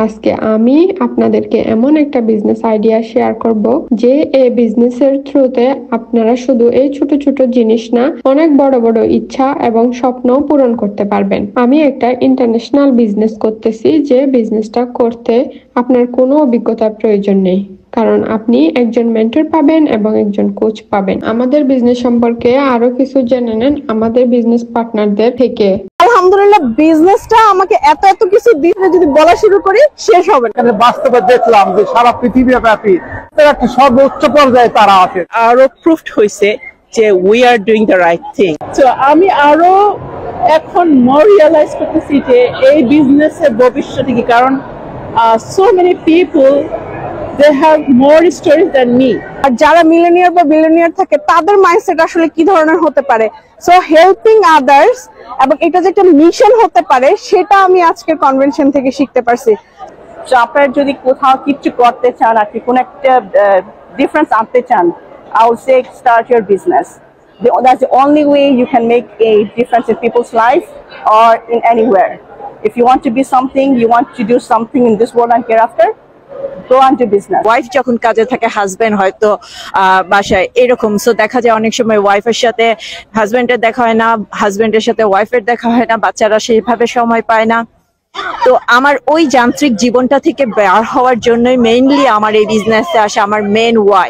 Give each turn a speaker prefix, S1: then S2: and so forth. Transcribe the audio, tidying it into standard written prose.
S1: আজকে আমি আপনাদেরকে এমন একটা বিজনেস আইডিয়া শেয়ার করব যে এই বিজনেসের থ্রুতে আপনারা শুধু এই ছোট ছোট জিনিস না, অনেক বড় বড় ইচ্ছা এবং স্বপ্নও পূরণ করতে পারবেন। আমি একটা ইন্টারন্যাশনাল বিজনেস করতেছি, যে বিজনেসটা করতে আপনার কোনো অভিজ্ঞতার প্রয়োজন নেই, কারণ আপনি একজন মেন্টর পাবেন এবং একজন কোচ পাবেন। আমাদের বিজনেস সম্পর্কে আরো কিছু জেনে নেন আমাদের বিজনেস পার্টনারদের থেকে।
S2: আলহামদুলিল্লাহ, বিজনেসটা আমাকে এত এত কিছু দিতে যদি বলা শুরু করি শেষ হবে না।
S3: বাস্তবে দেখলাম যে সারা পৃথিবী ব্যাপী একটা সর্বোচ্চ পর্যায়ে তারা আছে।
S4: আরো প্রুফড হয়েছে যে we are doing the right thing. তো আমি আরো এখন মোর রিয়েলাইজ করতেছি যে এই বিজনেসের ভবিষ্যৎ কি, কারণ so many people they have more stories than me.
S2: আর যারা মিলেনিয়ার বা বিলিয়নিয়ার থাকে তাদের মাইন্ডসেট আসলে কি ধরনের হতে পারে, সো হেল্পিং আদার্স, এবং এটা যে একটা মিশন হতে পারে সেটা আমি আজকের কনভেনশন থেকে শিখতে পারছি।
S4: তো আপনারা যদি কোথাও কিছু করতে চান, আপনি কোন একটা ডিফারেন্স আনতে চান, I would say start your business. That's the only way you can make a difference in people's life or in anywhere. If you want to be something, you want to do something in this world and hereafter, go on to business.
S5: Wife যখন কাজে থাকে, husband হয়তো বাসায়, এরকম। So দেখা যায় অনেক সময় ওয়াইফের সাথে হাজবেন্ডের দেখা হয় না, হাজবেন্ডের সাথে ওয়াইফের দেখা হয় না, বাচ্চারা সেইভাবে সময় পায় না। তো আমার ওই যান্ত্রিক জীবনটা থেকে বের হওয়ার জন্যই মেইনলি আমার এই বিজনেসে আসা আমার মেন ওয়াই।